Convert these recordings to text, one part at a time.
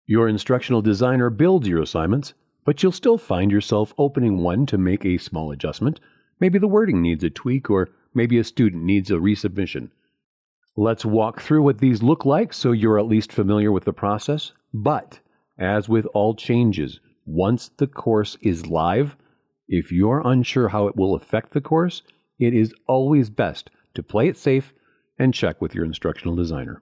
Your instructional designer builds your assignments, but you'll still find yourself opening one to make a small adjustment. Maybe the wording needs a tweak, or maybe a student needs a resubmission. Let's walk through what these look like so you're at least familiar with the process. But, as with all changes, once the course is live, if you're unsure how it will affect the course, it is always best to play it safe and check with your instructional designer.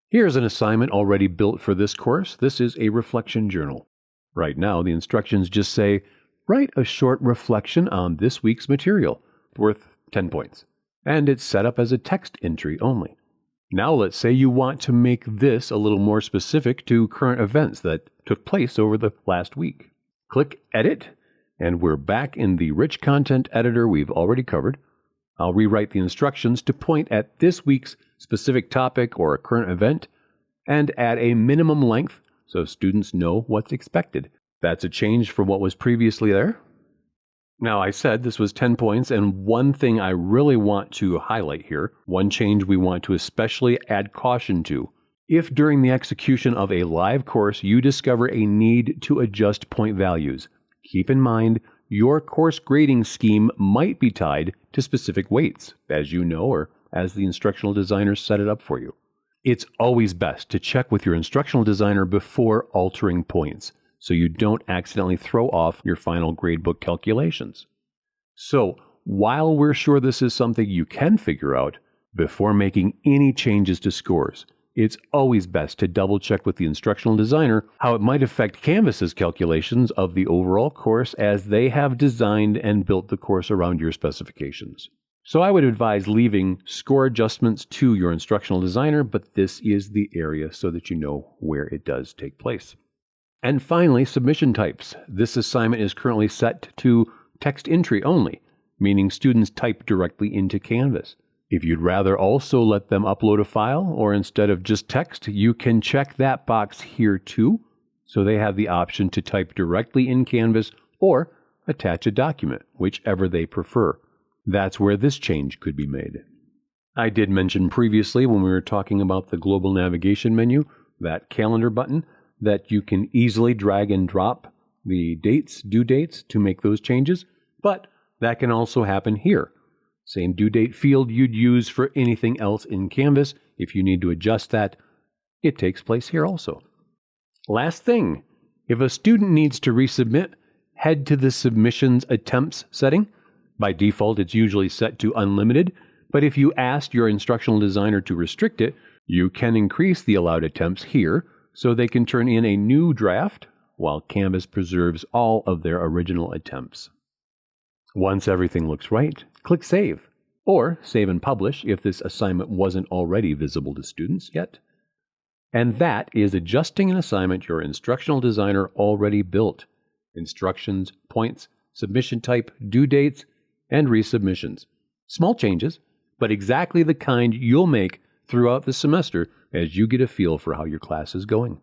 Here's an assignment already built for this course. This is a reflection journal. Right now, the instructions just say, write a short reflection on this week's material, worth 10 points. And it's set up as a text entry only. Now let's say you want to make this a little more specific to current events that took place over the last week. Click Edit, and we're back in the rich content editor we've already covered. I'll rewrite the instructions to point at this week's specific topic or a current event, and add a minimum length so students know what's expected. That's a change from what was previously there. Now, I said this was 10 points, and one thing I really want to highlight here, one change we want to especially add caution to. If during the execution of a live course you discover a need to adjust point values, keep in mind your course grading scheme might be tied to specific weights, as you know, or as the instructional designer set it up for you. It's always best to check with your instructional designer before altering points, so you don't accidentally throw off your final gradebook calculations. So, while we're sure this is something you can figure out, before making any changes to scores, it's always best to double check with the instructional designer how it might affect Canvas's calculations of the overall course, as they have designed and built the course around your specifications. So I would advise leaving score adjustments to your instructional designer, but this is the area so that you know where it does take place. And finally, submission types. This assignment is currently set to text entry only, meaning students type directly into Canvas. If you'd rather also let them upload a file, or instead of just text, you can check that box here too, so they have the option to type directly in Canvas or attach a document, whichever they prefer. That's where this change could be made. I did mention previously when we were talking about the global navigation menu, that calendar button, that you can easily drag and drop the dates, due dates, to make those changes, but that can also happen here. Same due date field you'd use for anything else in Canvas. If you need to adjust that, it takes place here also. Last thing, if a student needs to resubmit, head to the Submissions Attempts setting. By default, it's usually set to unlimited, but if you asked your instructional designer to restrict it, you can increase the allowed attempts here so they can turn in a new draft while Canvas preserves all of their original attempts. Once everything looks right, click Save, or Save and Publish if this assignment wasn't already visible to students yet. And that is adjusting an assignment your instructional designer already built. Instructions, points, submission type, due dates, and resubmissions. Small changes, but exactly the kind you'll make throughout the semester as you get a feel for how your class is going.